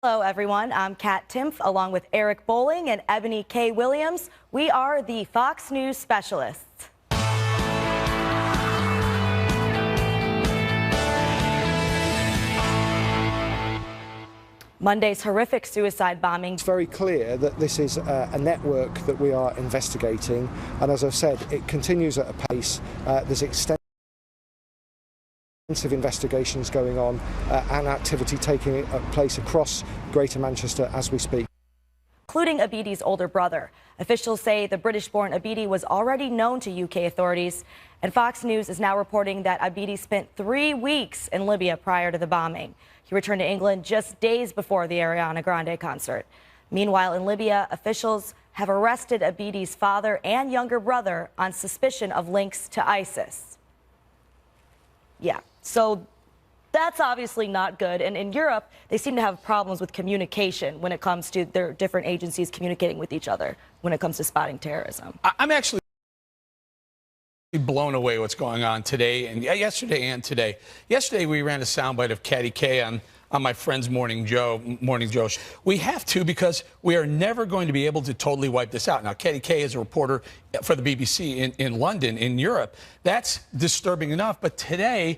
Hello, everyone. I'm Kat Timpf, along with Eric Bowling and Ebony K. Williams. We are the Fox News specialists. Monday's horrific suicide bombing. It's very clear that this is a network that we are investigating, and as I've said, it continues at a pace. There's extensive investigations going on and activity taking place across Greater Manchester as we speak, including Abidi's older brother. Officials say the British-born Abidi was already known to UK authorities, and Fox News is now reporting that Abidi spent 3 weeks in Libya prior to the bombing. He returned to England just days before the Ariana Grande concert. Meanwhile, in Libya, officials have arrested Abidi's father and younger brother on suspicion of links to ISIS. Yeah, so that's obviously not good. And in Europe, they seem to have problems with communication when it comes to their different agencies communicating with each other when it comes to spotting terrorism. I'm actually blown away what's going on today and yesterday and today. Yesterday, we ran a soundbite of Katty Kay on my friend's Morning Joe. We have to, because we are never going to be able to totally wipe this out. Now, Katty Kay is a reporter for the BBC in London, in Europe. That's disturbing enough. But today,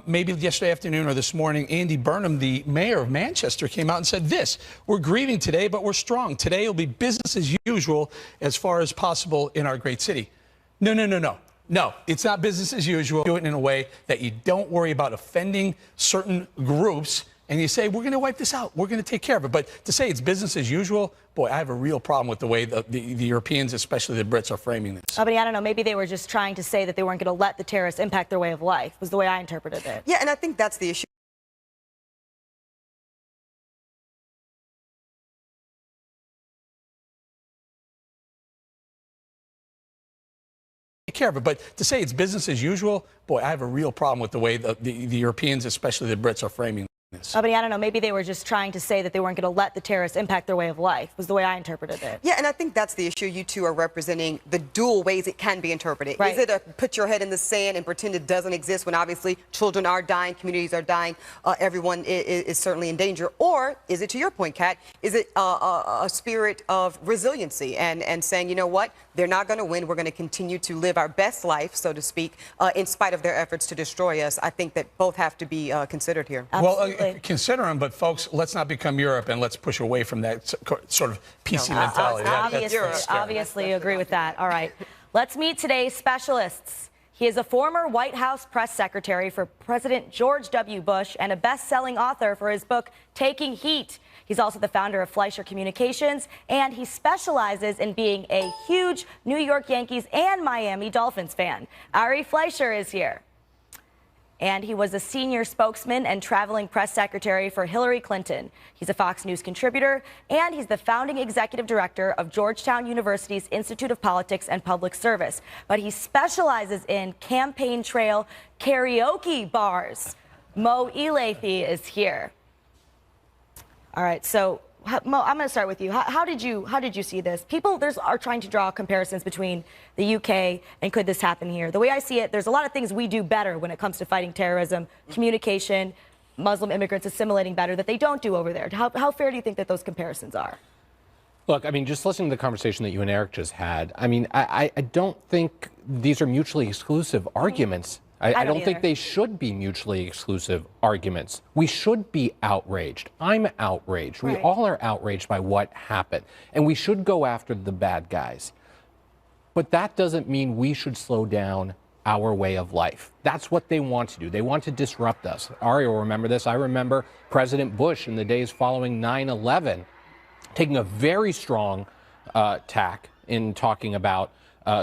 maybe yesterday afternoon or this morning, Andy Burnham, the mayor of Manchester, came out and said this: we're grieving today, but we're strong. Today will be business as usual as far as possible in our great city. No, it's not business as usual. Do it in a way that you don't worry about offending certain groups, and you say, we're going to wipe this out. We're going to take care of it. But to say it's business as usual, boy, I have a real problem with the way the Europeans, especially the Brits, are framing this. I don't know. Maybe they were just trying to say that they weren't going to let the terrorists impact their way of life, was the way I interpreted it. Yeah, and I think that's the issue. Care of it. But to say it's business as usual, boy, I have a real problem with the way the Europeans, especially the Brits, are framing this. I don't know. Maybe they were just trying to say that they weren't going to let the terrorists impact their way of life, was the way I interpreted it. Yeah, and I think that's the issue. You two are representing the dual ways it can be interpreted. Right. Is it a put your head in the sand and pretend it doesn't exist when obviously children are dying, communities are dying, everyone is certainly in danger? Or is it, to your point, Kat, is it a spirit of resiliency and saying, you know what, they're not going to win. We're going to continue to live our best life, so to speak, in spite of their efforts to destroy us. I think that both have to be considered here. Absolutely. Well, consider them, but folks, let's not become Europe, and let's push away from that sort of PC mentality. Obviously agree with that. All right. Let's meet today's specialists. He is a former White House press secretary for President George W. Bush and a best-selling author for his book, Taking Heat. He's also the founder of Fleischer Communications, and he specializes in being a huge New York Yankees and Miami Dolphins fan. Ari Fleischer is here. And he was a senior spokesman and traveling press secretary for Hillary Clinton. He's a Fox News contributor, and he's the founding executive director of Georgetown University's Institute of Politics and Public Service. But he specializes in campaign trail karaoke bars. Mo Elleithee is here. All right, so Mo, I'm going to start with you. How did you see this? People are trying to draw comparisons between the UK and could this happen here. The way I see it, there's a lot of things we do better when it comes to fighting terrorism, communication, Muslim immigrants assimilating better that they don't do over there. How fair do you think that those comparisons are? Look, just listening to the conversation that you and Eric just had, I don't think these are mutually exclusive arguments. I don't think they should be mutually exclusive arguments. We should be outraged. I'm outraged. Right. We all are outraged by what happened. And we should go after the bad guys. But that doesn't mean we should slow down our way of life. That's what they want to do. They want to disrupt us. Ari will remember this. I remember President Bush in the days following 9/11 taking a very strong tack in talking about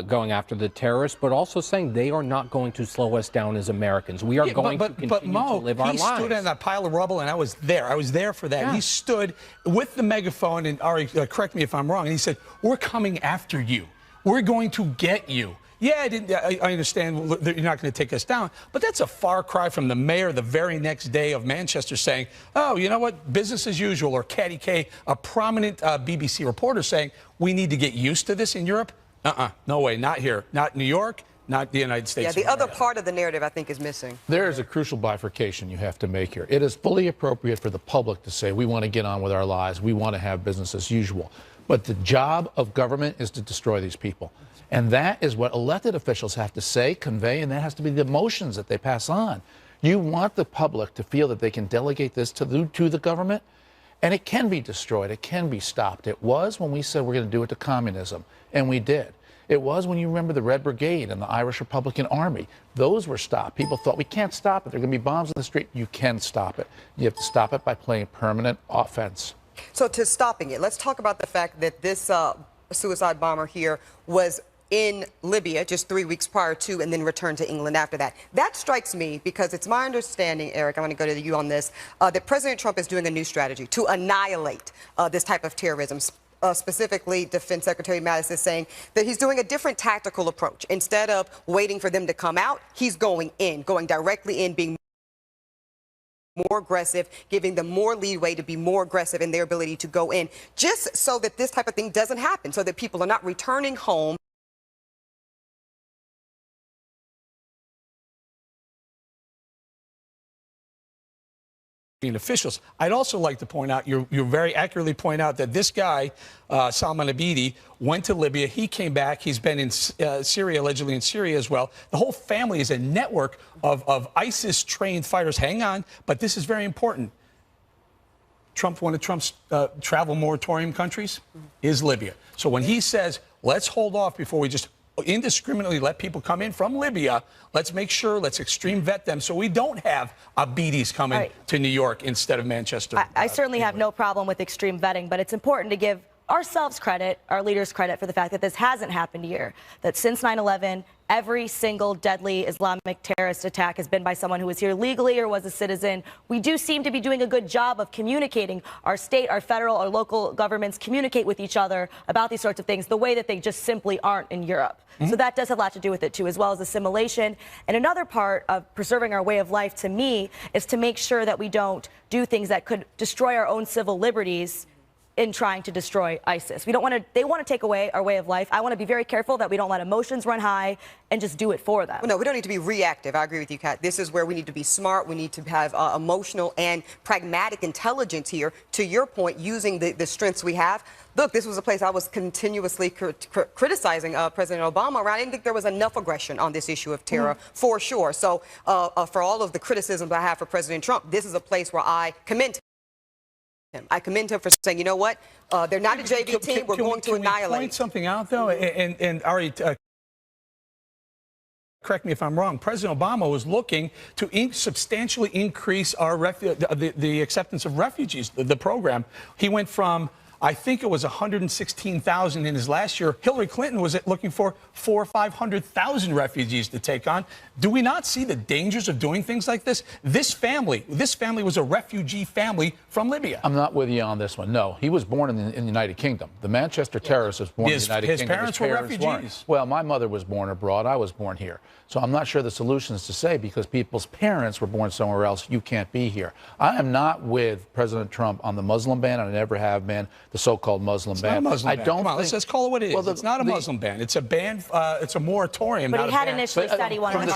going after the terrorists, but also saying they are not going to slow us down as Americans. We are going to continue to live our lives. He stood on that pile of rubble, and I was there. I was there for that. Yeah. He stood with the megaphone, and Ari, correct me if I'm wrong, and he said, we're coming after you. We're going to get you. Yeah, I understand that you're not going to take us down, but that's a far cry from the mayor the very next day of Manchester saying, oh, you know what, business as usual, or Katty Kay, a prominent BBC reporter saying, we need to get used to this in Europe. No way, not here. Not New York, not the United States. Yeah, the of other America. part of the narrative I think is missing. There is a crucial bifurcation you have to make here. It is fully appropriate for the public to say, we want to get on with our lives, we want to have business as usual. But the job of government is to destroy these people. And that is what elected officials have to say, convey, and that has to be the emotions that they pass on. You want the public to feel that they can delegate this to the government, and it can be destroyed, it can be stopped. It was when we said we're going to do it to communism, and we did. It was when you remember the Red Brigade and the Irish Republican Army. Those were stopped. People thought, we can't stop it. There are going to be bombs in the street. You can stop it. You have to stop it by playing permanent offense. So to stopping it, let's talk about the fact that this suicide bomber here was in Libya just 3 weeks prior to and then returned to England after that. That strikes me because it's my understanding, Eric, I want to go to you on this, that President Trump is doing a new strategy to annihilate this type of terrorism. Specifically, Defense Secretary Mattis is saying that he's doing a different tactical approach. Instead of waiting for them to come out, he's going in, going directly in, being more aggressive, giving them more leeway to be more aggressive in their ability to go in, just so that this type of thing doesn't happen, so that people are not returning home. Officials. I'd also like to point out, you very accurately point out that this guy, Salman Abedi, went to Libya. He came back. He's been in Syria, allegedly in Syria as well. The whole family is a network of ISIS-trained fighters. Hang on, but this is very important. One of Trump's travel moratorium countries is Libya. So when he says, let's hold off before we just indiscriminately let people come in from Libya, let's make sure, let's extreme vet them so we don't have Abedis coming to New York instead of Manchester. I certainly have no problem with extreme vetting, but it's important to give ourselves credit, our leaders credit, for the fact that this hasn't happened here, that since 9/11, every single deadly Islamic terrorist attack has been by someone who was here legally or was a citizen. We do seem to be doing a good job of communicating. Our state, our federal, our local governments communicate with each other about these sorts of things the way that they just simply aren't in Europe. So that does have a lot to do with it, too, as well as assimilation. And another part of preserving our way of life, to me, is to make sure that we don't do things that could destroy our own civil liberties in trying to destroy ISIS. We don't want to, they want to take away our way of life. I want to be very careful that we don't let emotions run high and just do it for them. Well, no, we don't need to be reactive. I agree with you, Kat. This is where we need to be smart. We need to have emotional and pragmatic intelligence here. To your point, using the strengths we have. Look, this was a place I was continuously criticizing President Obama around. I didn't think there was enough aggression on this issue of terror, for sure. So for all of the criticisms I have for President Trump, this is a place where I commend him. I commend him for saying, you know what, they're not a JV team. We're going to annihilate. Can we point something out, though? And Ari, correct me if I'm wrong, President Obama was looking to substantially increase our the acceptance of refugees, the program. He went from, I think it was 116,000 in his last year. Hillary Clinton was looking for 400,000 or 500,000 refugees to take on. Do we not see the dangers of doing things like this? This family was a refugee family from Libya. I'm not with you on this one. No, he was born in the United Kingdom. The Manchester terrorist was born in the United Kingdom. His parents were refugees. Weren't. Well, my mother was born abroad. I was born here. So I'm not sure the solution is to say because people's parents were born somewhere else, you can't be here. I am not with President Trump on the Muslim ban, and I never have been, the so-called Muslim ban. It's not a Muslim ban. I don't Come on, let's call it what it is. Well, it's not a Muslim ban. It's a ban. It's a moratorium. But not he had a ban. initially said he wanted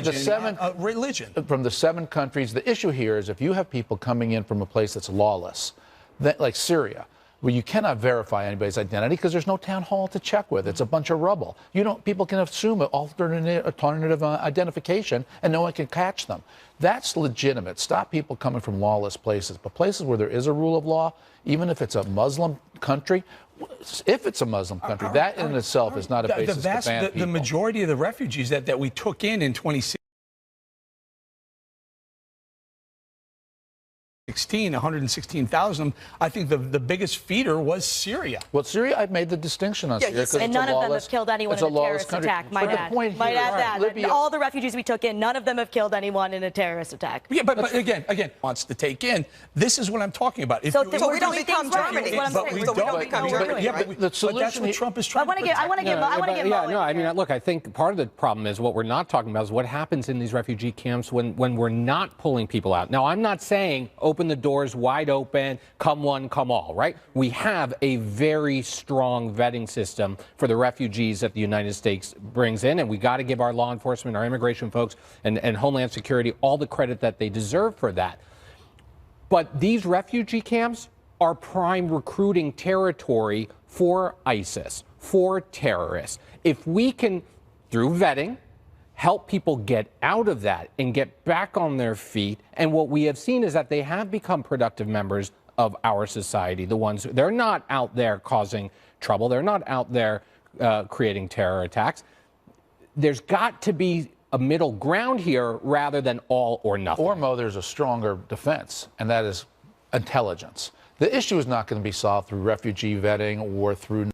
to religion. From the 7 countries, the issue here is if you have people coming in from a place that's lawless, like Syria, where you cannot verify anybody's identity because there's no town hall to check with. It's a bunch of rubble. People can assume an alternative identification and no one can catch them. That's legitimate. Stop people coming from lawless places. But places where there is a rule of law, even if it's a Muslim country, if it's a Muslim country, that in itself is not a basis to ban people. The majority of the refugees that we took in 2016, 116,000. I think the biggest feeder was Syria. Well, Syria, I've made the distinction on Syria. And none of them have killed anyone in a terrorist attack. Might add that. Libya, all the refugees we took in, none of them have killed anyone in a terrorist attack. Yeah, but again, wants to take in. This is what I'm talking about. So we don't become Germany. But we don't become Germany. Yeah, but that's what Trump is trying to protect. I want to get no, I mean, look, I think part of the problem is what we're not talking about is what happens in these refugee camps when we're not pulling people out. Now, I'm not saying open open the doors wide open, come one, come all, right? We have a very strong vetting system for the refugees that the United States brings in, and we got to give our law enforcement, our immigration folks, and Homeland Security all the credit that they deserve for that. But these refugee camps are prime recruiting territory for ISIS, for terrorists. If we can, through vetting, help people get out of that and get back on their feet, and what we have seen is that they have become productive members of our society. They're not out there causing trouble. They're not out there creating terror attacks. There's got to be a middle ground here rather than all or nothing. Or, Mo, there's a stronger defense, and that is intelligence. The issue is not going to be solved through refugee vetting or through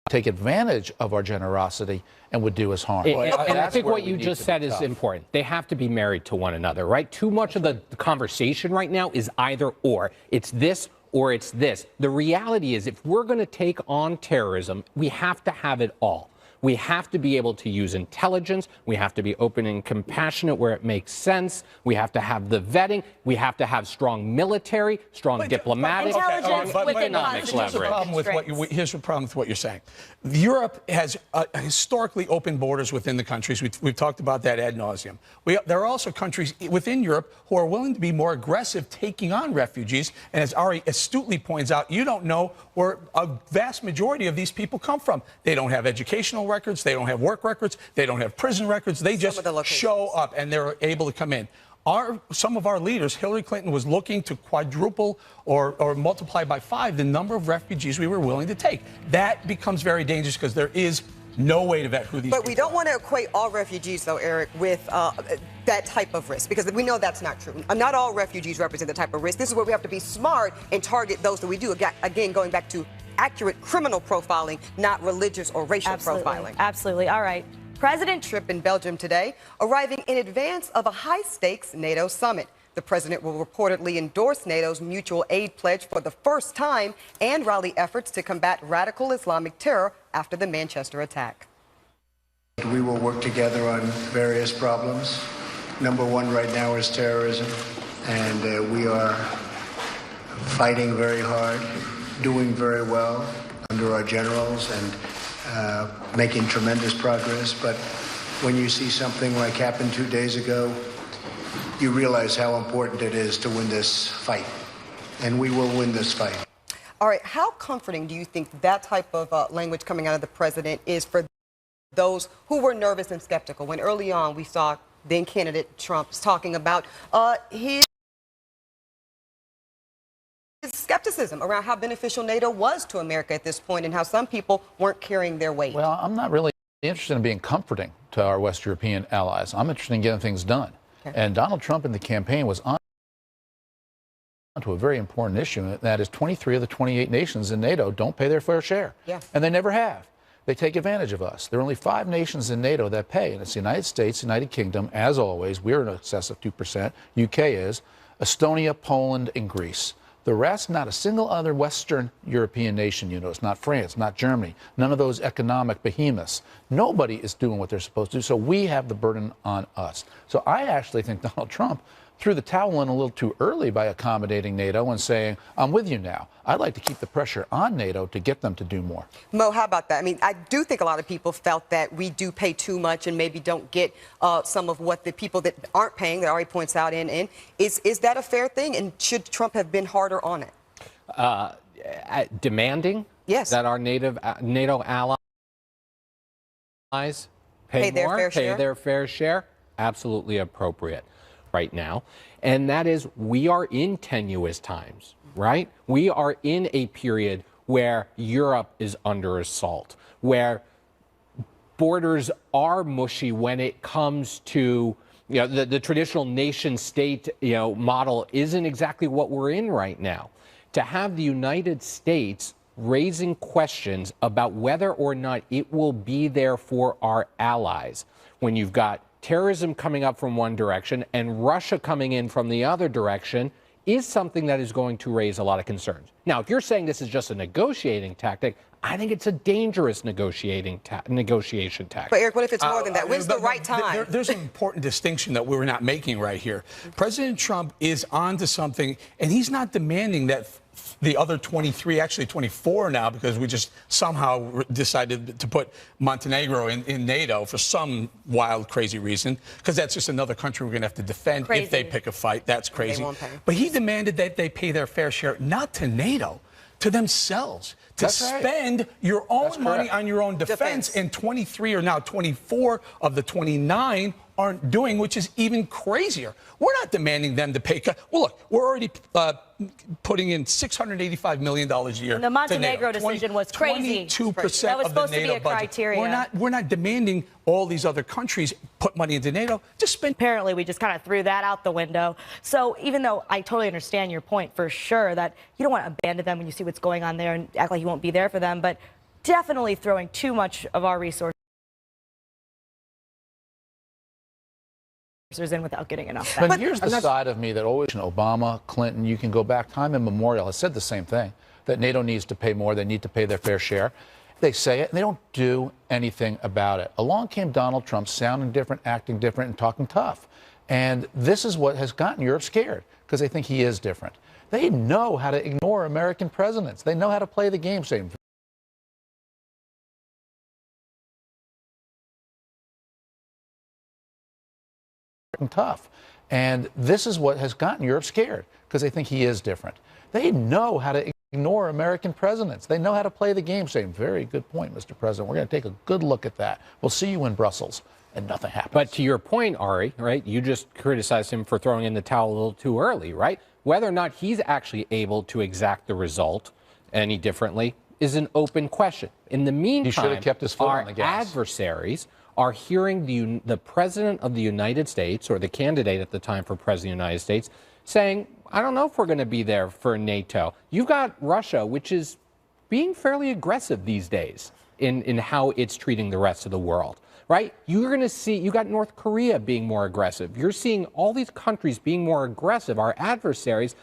take advantage of our generosity and would do us harm. And I think what you just said is important. They have to be married to one another, right? Too much of the conversation right now is either or. It's this or it's this. The reality is if we're going to take on terrorism, we have to have it all. We have to be able to use intelligence. We have to be open and compassionate where it makes sense. We have to have the vetting. We have to have strong military, strong diplomatic, strong economic leverage. Here's the problem with what you're saying. Europe has historically open borders within the countries. We've talked about that ad nauseum. There are also countries within Europe who are willing to be more aggressive taking on refugees. And as Ari astutely points out, you don't know where a vast majority of these people come from. They don't have educational records. They don't have work records. They don't have prison records. They just show up and they're able to come in. Some of our leaders, Hillary Clinton was looking to quadruple or multiply by 5 the number of refugees we were willing to take. That becomes very dangerous because there is no way to vet who these people are. But we don't want to equate all refugees, though, Eric, with that type of risk, because we know that's not true. Not all refugees represent the type of risk. This is where we have to be smart and target those that we do. Again, going back to accurate criminal profiling, not religious or racial profiling. Absolutely. All right. President trip in Belgium today, arriving in advance of a high-stakes NATO summit. The president will reportedly endorse NATO's mutual aid pledge for the first time and rally efforts to combat radical Islamic terror after the Manchester attack. We will work together on various problems. Number one right now is terrorism, and we are fighting very hard, doing very well under our generals and making tremendous progress. But when you see something like happened 2 days ago, you realize how important it is to win this fight. And we will win this fight. All right. How comforting do you think that type of language coming out of the president is for those who were nervous and skeptical when early on we saw then candidate Trump talking about his skepticism around how beneficial NATO was to America at this point and how some people weren't carrying their weight? Well, I'm not really interested in being comforting to our West European allies. I'm interested in getting things done. Okay. And Donald Trump in the campaign was on to a very important issue, and that is 23 of the 28 nations in NATO don't pay their fair share. Yeah. And they never have. They take advantage of us. There are only 5 nations in NATO that pay, and it's the United States, United Kingdom, as always. We're in excess of 2%. UK is. Estonia, Poland, and Greece. The rest, not a single other Western European nation, you know, it's not France, not Germany, none of those economic behemoths. Nobody is doing what they're supposed to do, so we have the burden on us. So I actually think Donald Trump threw the towel in a little too early by accommodating NATO and saying, I'm with you now. I'd like to keep the pressure on NATO to get them to do more. Mo, how about that? I mean, I do think a lot of people felt that we do pay too much and maybe don't get some of what the people that aren't paying, that Ari points out, in. Is that a fair thing? And should Trump have been harder on it? Demanding that our NATO allies pay their fair share? Absolutely appropriate right now. And that is, we are in tenuous times, right? We are in a period where Europe is under assault, where borders are mushy when it comes to, you know, the traditional nation state, you know, model isn't exactly what we're in right now. To have the United States raising questions about whether or not it will be there for our allies when you've got terrorism coming up from one direction and Russia coming in from the other direction is something that is going to raise a lot of concerns. Now, if you're saying this is just a negotiating tactic, I think it's a dangerous negotiation tactic. But Eric, what if it's more than that? When's the right time? There's an important distinction that we're not making right here. President Trump is onto something, and he's not demanding that the other 23, actually 24 now, because we just somehow decided to put Montenegro in NATO for some wild, crazy reason, because that's just another country we're going to have to defend if they pick a fight. That's crazy. They won't pay. But he demanded that they pay their fair share, not to NATO, to themselves, to spend your own money on your own defense. And 23 or now 24 of the 29 aren't doing, which is even crazier. We're not demanding them to pay. Well, look, we're already putting in $685 million a year. And the Montenegro decision was crazy. 22% that was of the supposed to be NATO a budget. criteria. We're not demanding all these other countries put money into NATO. Just spend. Apparently, we just kind of threw that out the window. So even though I totally understand your point for sure that you don't want to abandon them when you see what's going on there and act like you won't be there for them, but definitely throwing too much of our resources in without getting enough back. But here's the side of me that always, Obama, Clinton, you can go back time immemorial, has said the same thing, that NATO needs to pay more, they need to pay their fair share. They say it, and they don't do anything about it. Along came Donald Trump, sounding different, acting different, and talking tough. And this is what has gotten Europe scared, because they think he is different. They know how to ignore American presidents. They know how to play the game, saying, tough. And this is what has gotten Europe scared, because they think he is different. They know how to ignore American presidents. They know how to play the game, saying, very good point, Mr. President. We're going to take a good look at that. We'll see you in Brussels. And nothing happens. But to your point, Ari, right, you just criticized him for throwing in the towel a little too early, right? Whether or not he's actually able to exact the result any differently is an open question. In the meantime, he should have kept his foot our on the gas. Adversaries are hearing the President of the United States, or the candidate at the time for President of the United States, saying, I don't know if we're going to be there for NATO. You've got Russia, which is being fairly aggressive these days in how it's treating the rest of the world. Right? You're going to see, you got North Korea being more aggressive. You're seeing all these countries being more aggressive, our adversaries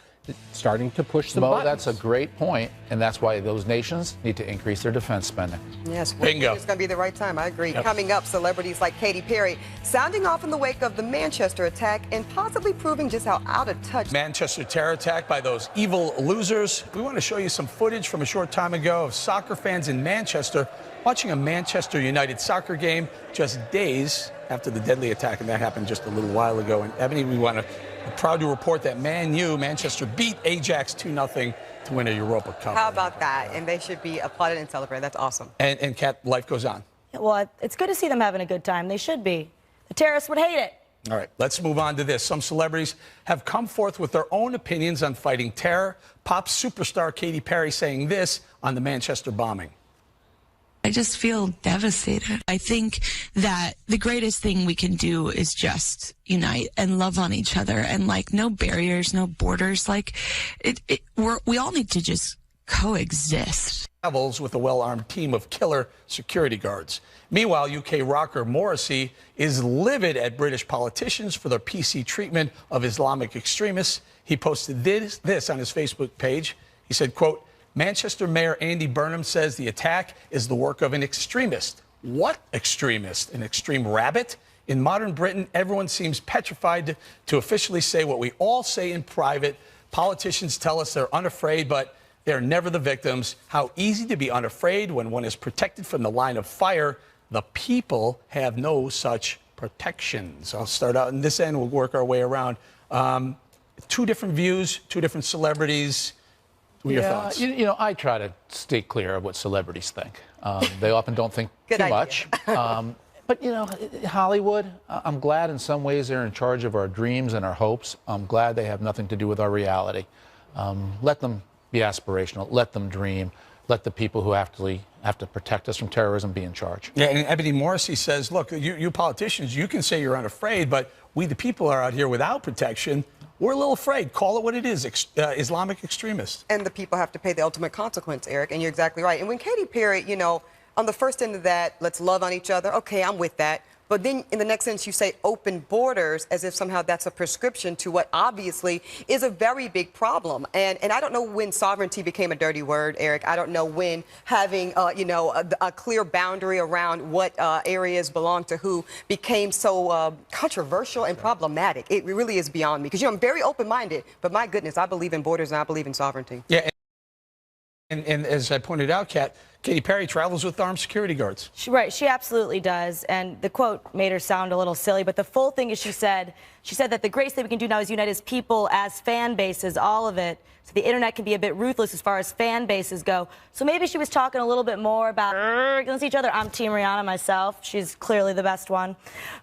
starting to push the buttons. That's a great point, and that's why those nations need to increase their defense spending. Yes, bingo. It's going to be the right time. I agree. Yep. Coming up, celebrities like Katy Perry sounding off in the wake of the Manchester attack and possibly proving just how out of touch. Manchester terror attack by those evil losers. We want to show you some footage from a short time ago of soccer fans in Manchester watching a Manchester United soccer game just days after the deadly attack, and that happened just a little while ago. And Ebony, we're proud to report that Manchester beat Ajax 2-0 to win a Europa Cup. How about that? And they should be applauded and celebrated. That's awesome. And Kat, life goes on. Well, it's good to see them having a good time. They should be. The terrorists would hate it. All right, let's move on to this. Some celebrities have come forth with their own opinions on fighting terror. Pop superstar Katy Perry saying this on the Manchester bombing. I just feel devastated. I think that the greatest thing we can do is just unite and love on each other, and like no barriers, no borders. Like we all need to just coexist. Travels with a well-armed team of killer security guards. Meanwhile, UK rocker Morrissey is livid at British politicians for their PC treatment of Islamic extremists. He posted this on his Facebook page. He said, quote, Manchester Mayor Andy Burnham says the attack is the work of an extremist. What extremist? An extreme rabbit? In modern Britain, everyone seems petrified to officially say what we all say in private. Politicians tell us they're unafraid, but they're never the victims. How easy to be unafraid when one is protected from the line of fire. The people have no such protections. I'll start out in this end. We'll work our way around. Two different views, two different celebrities. What are your thoughts? You know, I try to stay clear of what celebrities think. They often don't think Good too idea. much. But, you know, Hollywood, I'm glad in some ways they're in charge of our dreams and our hopes. I'm glad they have nothing to do with our reality. Let them be aspirational. Let them dream. Let the people who have to protect us from terrorism be in charge. Yeah, and Ebony Morrissey says, look, you politicians, you can say you're unafraid, but we the people are out here without protection. we're a little afraid. Call it what it is, Islamic extremists. And the people have to pay the ultimate consequence, Eric, and you're exactly right. And when Katy Perry, you know, on the first end of that, let's love on each other, okay, I'm with that. But then in the next sentence, you say open borders as if somehow that's a prescription to what obviously is a very big problem. And I don't know when sovereignty became a dirty word, Eric. I don't know when having, you know, a clear boundary around what areas belong to who became so controversial and problematic. It really is beyond me. Because, you know, I'm very open-minded, but my goodness, I believe in borders and I believe in sovereignty. Yeah. And as I pointed out, Katy Perry travels with armed security guards. Right, she absolutely does. And the quote made her sound a little silly, but the full thing is she said that the greatest thing we can do now is unite as people, as fan bases, all of it. So the internet can be a bit ruthless as far as fan bases go. So maybe she was talking a little bit more about against each other. I'm Team Rihanna myself. She's clearly the best one.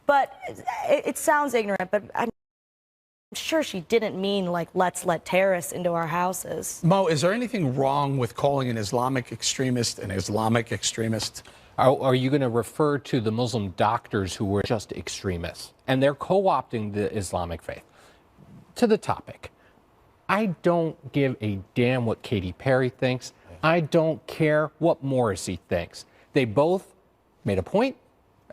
But it sounds ignorant, but I'm sure she didn't mean like let's let terrorists into our houses. Mo, is there anything wrong with calling an Islamic extremist an Islamic extremist? Are you going to refer to the Muslim doctors who were just extremists and they're co-opting the Islamic faith? To the topic, I don't give a damn what Katy Perry thinks. I don't care what Morrissey thinks. They both made a point,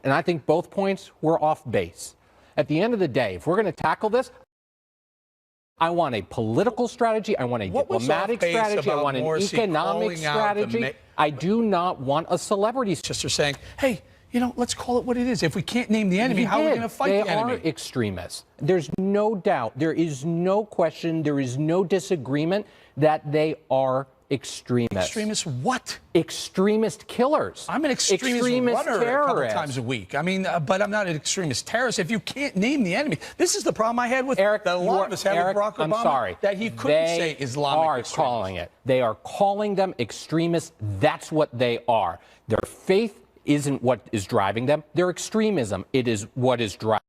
and I think both points were off base. At the end of the day, if we're going to tackle this, I want a political strategy. I want a diplomatic strategy. I want an economic strategy. I do not want a celebrity. Just are saying, hey, you know, let's call it what it is. If we can't name the enemy, how are we going to fight the enemy? They are extremists. There's no doubt. There is no question. There is no disagreement that they are extremists. Extremists what? Extremist killers. I'm an extremist runner a couple times a week. I mean, but I'm not an extremist terrorist. If you can't name the enemy, this is the problem I had with Eric. That a lot of us had with Barack Obama. I'm sorry. That he couldn't say Islamic extremists. They are calling it. They are calling them extremists. That's what they are. Their faith isn't what is driving them. Their extremism, it is what is driving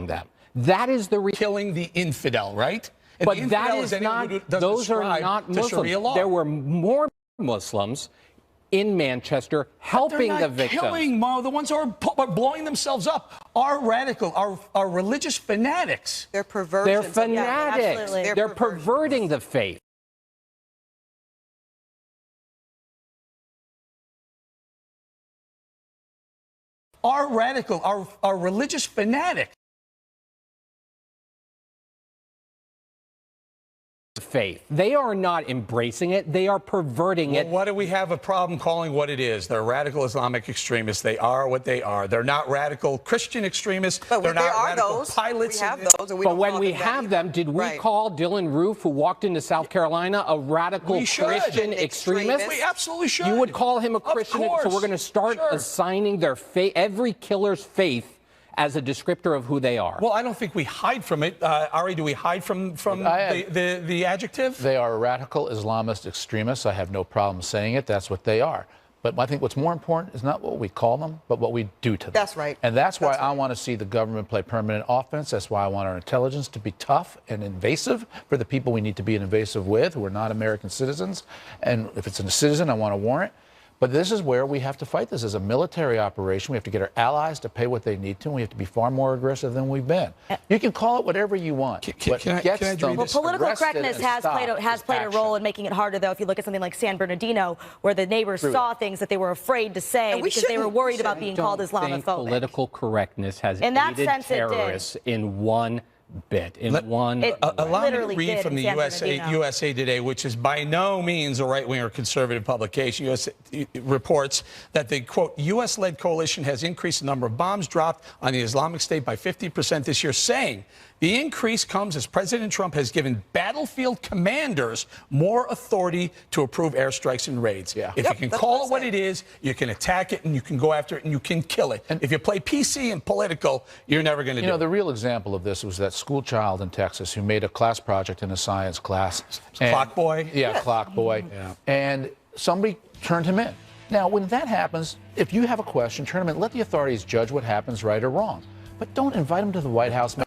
them. That is the killing the infidel, right? And but that is not. Those are not Muslims. There were more Muslims in Manchester helping the victims. Killing, Mo. The ones who are blowing themselves up are radical, are religious fanatics. They're perversions. They're fanatics. Yeah, they're perverting the faith. Are radical, are religious fanatics. Faith. They are not embracing it. They are perverting it. What do we have a problem calling what it is? They're radical Islamic extremists. They are what they are. They're not radical Christian extremists. But they're not radical those. pilots. We have those. And we but when we have them, did we call Dylan Roof, who walked into South Carolina, a radical Christian extremist? We absolutely should. You would call him a Christian. So we're going to start assigning their faith, every killer's faith, as a descriptor of who they are. Well, I don't think we hide from it. Ari, do we hide from the adjective? They are radical Islamist extremists. I have no problem saying it. That's what they are. But I think what's more important is not what we call them, but what we do to them. That's right. And that's why I want to see the government play permanent offense. That's why I want our intelligence to be tough and invasive for the people we need to be invasive with, who are not American citizens. And if it's a citizen, I want a warrant. But this is where we have to fight this as a military operation. We have to get our allies to pay what they need to, and we have to be far more aggressive than we've been. You can call it whatever you want. Can I well, political correctness has played a role in making it harder, though. If you look at something like San Bernardino, where the neighbors saw things that they were afraid to say because they were worried about being called Islamophobic. Political correctness has aided terrorists in one bit. Allow me to read from the USA Today, which is by no means a right-wing or conservative publication. USA reports that the, quote, U.S.-led coalition has increased the number of bombs dropped on the Islamic State by 50% this year, saying the increase comes as President Trump has given battlefield commanders more authority to approve airstrikes and raids. Yeah. If you can call it what it is, you can attack it and you can go after it and you can kill it. And if you play PC and political, you're never going to do it. You know, the real example of this was that school child in Texas who made a class project in a science class. Clock boy? Yeah, clock boy. Yeah. And somebody turned him in. Now, when that happens, if you have a question, turn him in. Let the authorities judge what happens, right or wrong. But don't invite him to the White House.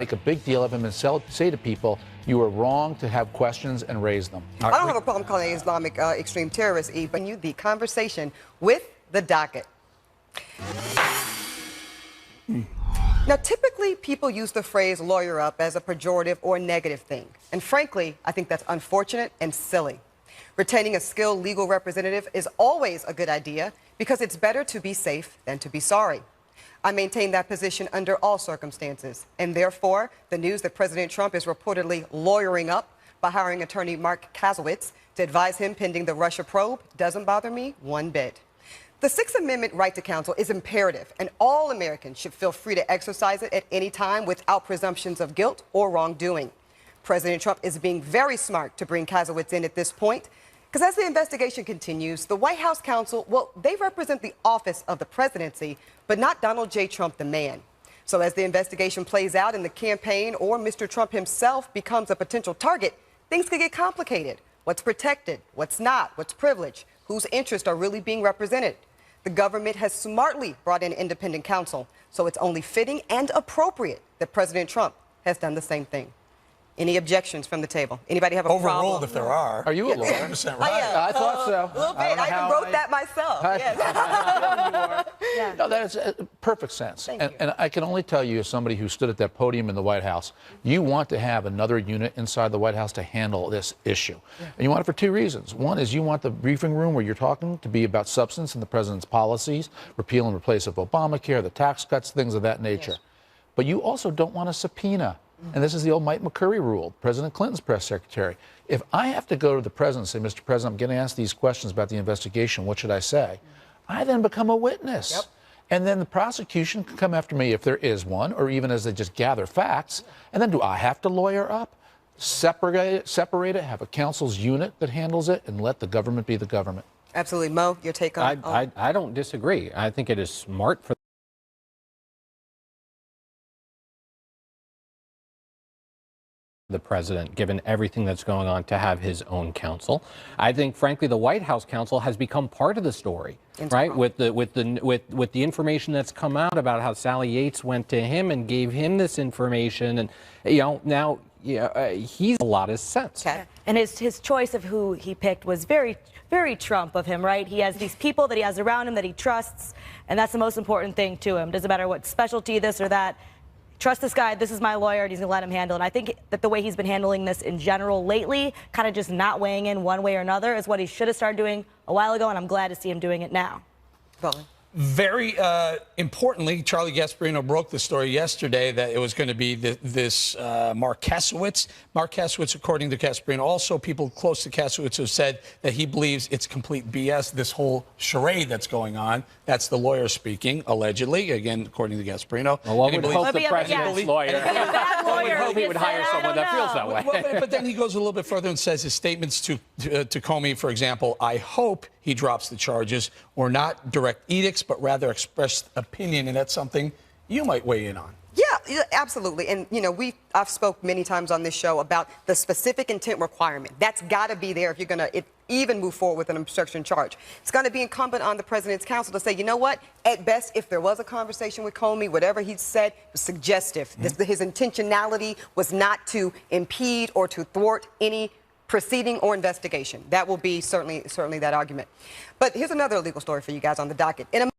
Make a big deal of him and say to people, you are wrong to have questions and raise them. I don't have a problem calling it Islamic extreme terrorist, Eve, but you the conversation with the docket. Now, typically, people use the phrase lawyer up as a pejorative or negative thing. And frankly, I think that's unfortunate and silly. Retaining a skilled legal representative is always a good idea because it's better to be safe than to be sorry. I maintain that position under all circumstances. And therefore, the news that President Trump is reportedly lawyering up by hiring attorney Mark Kasowitz to advise him pending the Russia probe doesn't bother me one bit. The Sixth Amendment right to counsel is imperative, and all Americans should feel free to exercise it at any time without presumptions of guilt or wrongdoing. President Trump is being very smart to bring Kasowitz in at this point, because as the investigation continues, the White House counsel, well, they represent the office of the presidency, but not Donald J. Trump, the man. So as the investigation plays out and the campaign or Mr. Trump himself becomes a potential target, things could get complicated. What's protected? What's not? What's privileged? Whose interests are really being represented? The government has smartly brought in independent counsel, so it's only fitting and appropriate that President Trump has done the same thing. Any objections from the table? Anybody have a problem? Overruled if there are. Are you a lawyer? 100% right. I thought so. A little bit. I even wrote that myself. Yes. No, that is perfect sense. Thank you. And I can only tell you, as somebody who stood at that podium in the White House, you want to have another unit inside the White House to handle this issue. Yeah. And you want it for two reasons. One is you want the briefing room where you're talking to be about substance and the president's policies, repeal and replace of Obamacare, the tax cuts, things of that nature. Yes. But you also don't want a subpoena. And this is the old Mike McCurry rule, President Clinton's press secretary. If I have to go to the president and say, Mr. President, I'm getting asked these questions about the investigation, what should I say? I then become a witness. Yep. And then the prosecution can come after me if there is one, or even as they just gather facts. And then do I have to lawyer up, separate it, have a counsel's unit that handles it, and let the government be the government? Absolutely. Mo, your take on it? I don't disagree. I think it is smart for the president, given everything that's going on, to have his own counsel. I think, frankly, the White House counsel has become part of the story, right? With the information that's come out about how Sally Yates went to him and gave him this information, and now he's a lot of sense. Okay. And his choice of who he picked was very, very Trump of him, right? He has these people that he has around him that he trusts, and that's the most important thing to him. Doesn't matter what specialty, this or that. Trust this guy, this is my lawyer, and he's going to let him handle it. And I think that the way he's been handling this in general lately, kind of just not weighing in one way or another, is what he should have started doing a while ago, and I'm glad to see him doing it now. Bowen. Very importantly, Charlie Gasparino broke the story yesterday that it was going to be this Mark Kasowitz. Mark Kasowitz, according to Gasparino, also people close to Kasowitz have said that he believes it's complete BS, this whole charade that's going on. That's the lawyer speaking, allegedly, again, according to Gasparino. Well, one would hope the president's lawyer. One would hope he would hire someone that feels that way. Well, but then he goes a little bit further and says his statements to Comey, for example, I hope he drops the charges, or not direct edicts, but rather expressed opinion, and that's something you might weigh in on. Yeah, absolutely. And, I've spoke many times on this show about the specific intent requirement. That's got to be there if you're going to even move forward with an obstruction charge. It's going to be incumbent on the president's counsel to say, you know what, at best, if there was a conversation with Comey, whatever he said was suggestive. Mm-hmm. His intentionality was not to impede or to thwart any proceeding or investigation. That will be certainly that argument. But here's another legal story for you guys on the docket. In a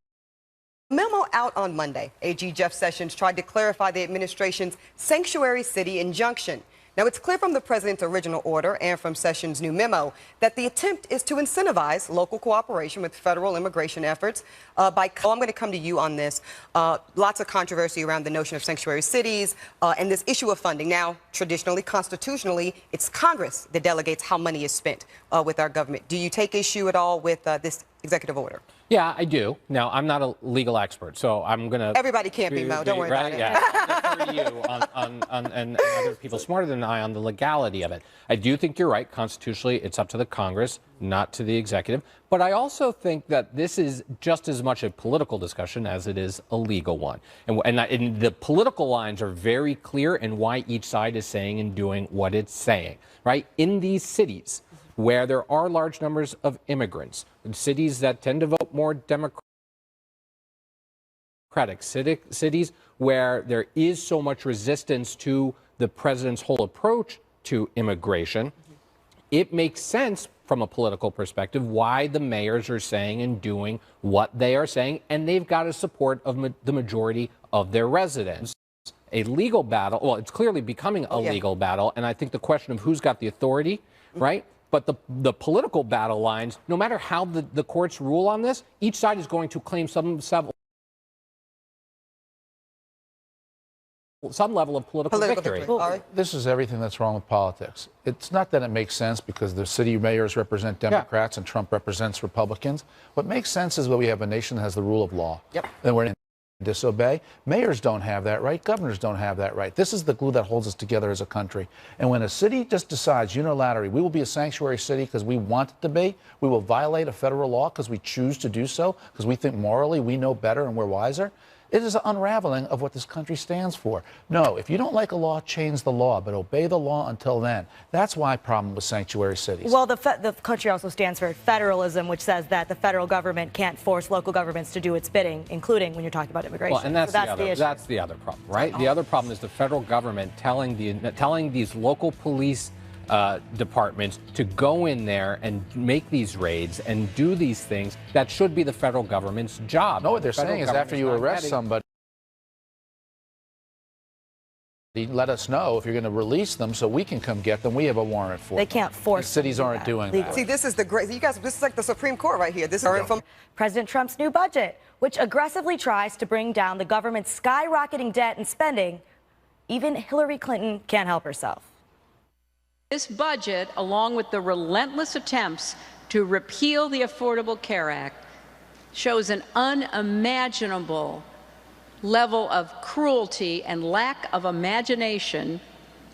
memo out on Monday, AG Jeff Sessions tried to clarify the administration's sanctuary city injunction. Now, it's clear from the president's original order and from Sessions' new memo that the attempt is to incentivize local cooperation with federal immigration efforts I'm going to come to you on this. Lots of controversy around the notion of sanctuary cities and this issue of funding. Now, traditionally, constitutionally, it's Congress that delegates how money is spent with our government. Do you take issue at all with this executive order? Yeah, I do. Now, I'm not a legal expert, so I'm going to... Everybody can't be, Mo. Don't worry about it. Yeah, I'll defer to you and other people smarter than I on the legality of it. I do think you're right. Constitutionally, it's up to the Congress, not to the executive. But I also think that this is just as much a political discussion as it is a legal one. And the political lines are very clear in why each side is saying and doing what it's saying, right? In these cities where there are large numbers of immigrants, cities that tend to vote more Democratic, cities where there is so much resistance to the president's whole approach to immigration, it makes sense from a political perspective why the mayors are saying and doing what they are saying, and they've got a support of the majority of their residents. A legal battle, well, it's clearly becoming a legal battle, and I think the question of who's got the authority, right? But the political battle lines, no matter how the courts rule on this, each side is going to claim some level of political victory. This is everything that's wrong with politics. It's not that it makes sense because the city mayors represent Democrats and Trump represents Republicans. What makes sense is that we have a nation that has the rule of law. Then we're in disobey. Mayors don't have that right. Governors don't have that right. This is the glue that holds us together as a country. And when a city just decides unilaterally, we will be a sanctuary city because we want it to be, we will violate a federal law because we choose to do so, because we think morally we know better and we're wiser, it is an unraveling of what this country stands for. No, if you don't like a law, change the law, but obey the law until then. That's my problem with sanctuary cities. Well, the country also stands for federalism, which says that the federal government can't force local governments to do its bidding, including when you're talking about immigration. Well, and that's, so that's the other problem, right? The other problem is the federal government telling these local police departments to go in there and make these raids and do these things that should be the federal government's job. No, what they're saying is after you arrest somebody, let us know if you're going to release them so we can come get them. We have a warrant for them. They can't force cities aren't doing that. See, this is the great, you guys, this is like the Supreme Court right here. This is from President Trump's new budget, which aggressively tries to bring down the government's skyrocketing debt and spending. Even Hillary Clinton can't help herself. This budget, along with the relentless attempts to repeal the Affordable Care Act, shows an unimaginable level of cruelty and lack of imagination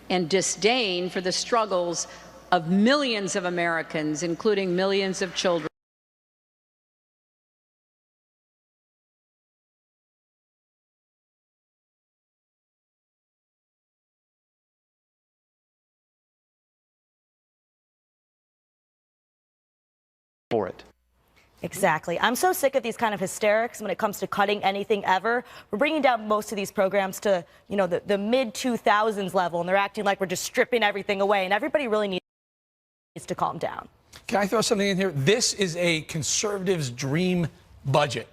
and disdain for the struggles of millions of Americans, including millions of children. For it. Exactly. I'm so sick of these kind of hysterics when it comes to cutting anything ever. We're bringing down most of these programs to, you know, the mid-2000s level, and they're acting like we're just stripping everything away, and everybody really needs to calm down. Can I throw something in here? This is a conservative's dream budget.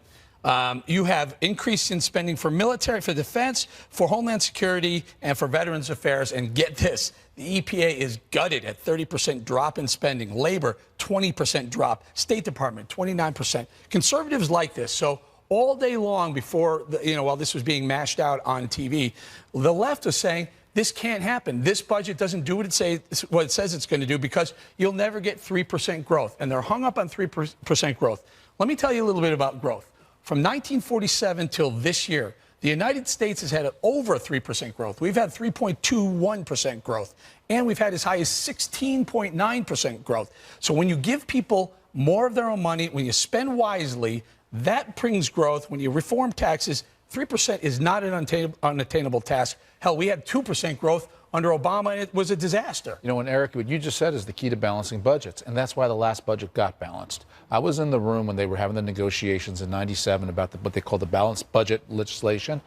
You have increase in spending for military, for defense, for homeland security, and for veterans affairs. And get this, the EPA is gutted at 30% drop in spending. Labor, 20% drop. State Department, 29%. Conservatives like this. So all day long before, while this was being mashed out on TV, the left was saying, this can't happen. This budget doesn't do what it says it's going to do because you'll never get 3% growth. And they're hung up on 3% growth. Let me tell you a little bit about growth. From 1947 till this year, the United States has had over 3% growth. We've had 3.21% growth, and we've had as high as 16.9% growth. So when you give people more of their own money, when you spend wisely, that brings growth. When you reform taxes, 3% is not an unattainable task. Hell, we had 2% growth under Obama, and it was a disaster. You know, and Eric, what you just said is the key to balancing budgets, and that's why the last budget got balanced. I was in the room when they were having the negotiations in '97 about what they call the balanced budget legislation.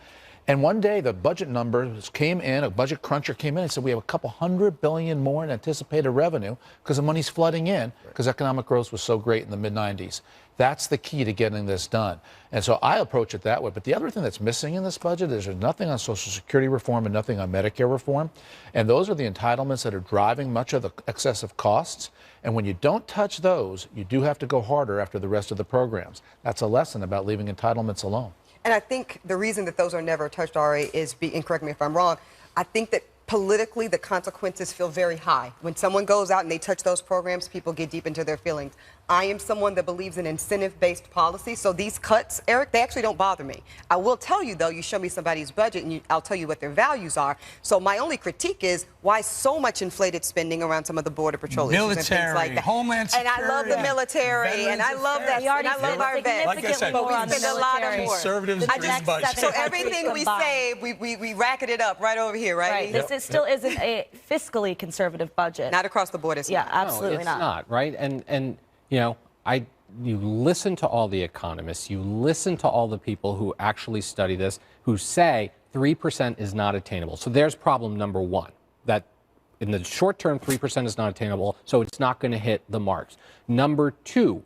And one day the budget numbers came in, a budget cruncher came in and said we have a couple $100 billion more in anticipated revenue because the money's flooding in because economic growth was so great in the mid-90s. That's the key to getting this done. And so I approach it that way. But the other thing that's missing in this budget is there's nothing on Social Security reform and nothing on Medicare reform. And those are the entitlements that are driving much of the excessive costs. And when you don't touch those, you do have to go harder after the rest of the programs. That's a lesson about leaving entitlements alone. And I think the reason that those are never touched, Ari, is, and correct me if I'm wrong, I think that politically the consequences feel very high. When someone goes out and they touch those programs, people get deep into their feelings. I am someone that believes in incentive-based policy, so these cuts, Eric, they actually don't bother me. I will tell you, though, you show me somebody's budget and I'll tell you what their values are. So my only critique is why so much inflated spending around some of the Border Patrol issues and things like that. Homeland security. And I love the military, and I love that, and I love our vets. Like I said, but we spend a lot more. Conservatives' dream budget. So everything we save, we racket it up right over here, right? Right. This still isn't a fiscally conservative budget. Not across the board, it's yeah, not. absolutely no, it's not, right? And you know, you listen to all the economists, you listen to all the people who actually study this, who say 3% is not attainable. So there's problem number one, that in the short term, 3% is not attainable, so it's not going to hit the marks. Number two,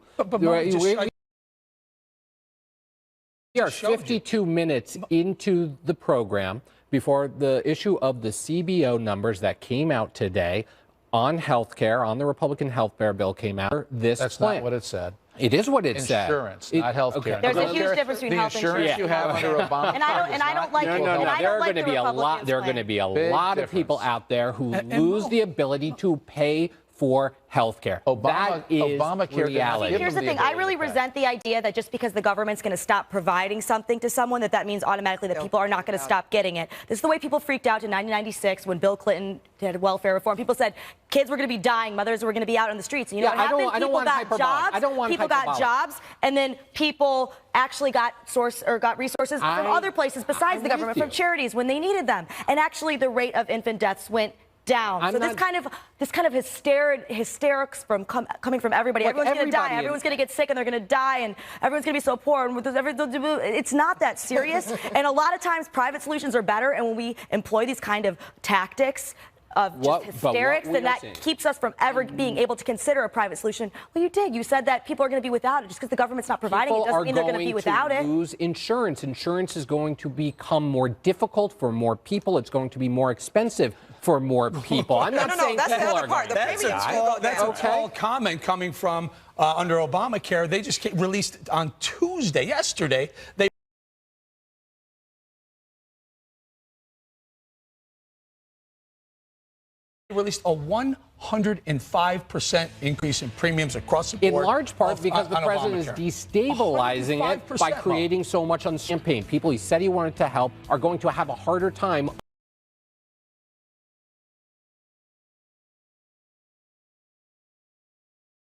We are 52 minutes into the program before the issue of the CBO numbers that came out today on health care, on the Republican health care bill came out. That's not what it said. It is what it said. Insurance, not health care. Okay. There's a huge difference between health insurance you have under Obama. And I don't like No. There are going to be a lot. There are going to be a lot of people out there who lose the ability to pay for health care. That is Obamacare reality. Here's the thing. I really resent the idea that just because the government's going to stop providing something to someone, that means automatically that people are not going to stop getting it. This is the way people freaked out in 1996 when Bill Clinton did welfare reform. People said kids were going to be dying, mothers were going to be out on the streets. And you know what happened? People got jobs, and then people actually got resources from other places besides the government, from charities when they needed them. And actually, the rate of infant deaths went down. So this kind of hysterics coming from everybody. Everyone's going to die. Everyone's going to get sick, and they're going to die, and everyone's going to be so poor. And it's not that serious. And a lot of times, private solutions are better. And when we employ these kind of tactics of just hysterics, then that keeps us from ever being able to consider a private solution. Well, you did. You said that people are going to be without it. Just because the government's not providing it doesn't mean they're going to be without it. Lose insurance. Insurance is going to become more difficult for more people. It's going to be more expensive for more people. I'm not saying that's people the other are part. going to die. That's a tall comment coming from under Obamacare. They just released on yesterday, they released a 105% increase in premiums across the board. In large part because the president is destabilizing it by creating so much on campaign. People he said he wanted to help are going to have a harder time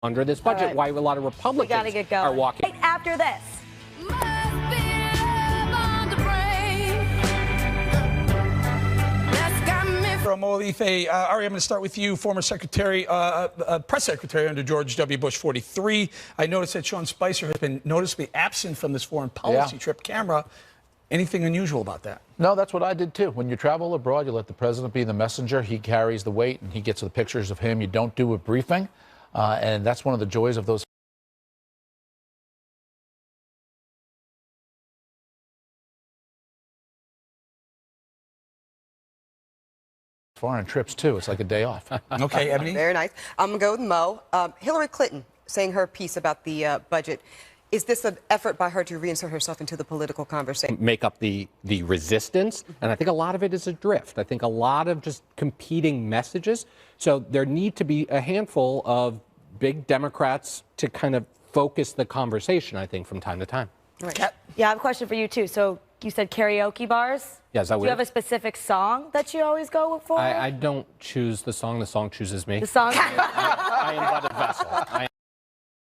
under this budget. Why a lot of Republicans are walking. Right after this. Ari, I'm going to start with you, former secretary, press secretary under George W. Bush 43. I noticed that Sean Spicer has been noticeably absent from this foreign policy trip camera. Anything unusual about that? No, that's what I did too. When you travel abroad, you let the president be the messenger. He carries the weight and he gets the pictures of him. You don't do a briefing. And that's one of the joys of those foreign trips, too. It's like a day off. Okay, Ebony? Very nice. I'm going to go with Mo. Hillary Clinton saying her piece about the budget. Is this an effort by her to reinsert herself into the political conversation? Make up the resistance, and I think a lot of it is a drift. I think a lot of just competing messages. So there need to be a handful of big Democrats to kind of focus the conversation, I think, from time to time. Right. Yeah, I have a question for you, too. So you said karaoke bars? Yeah, is that Do you have a specific song that you always go for? I don't choose the song. The song chooses me. The song? I am but a vessel.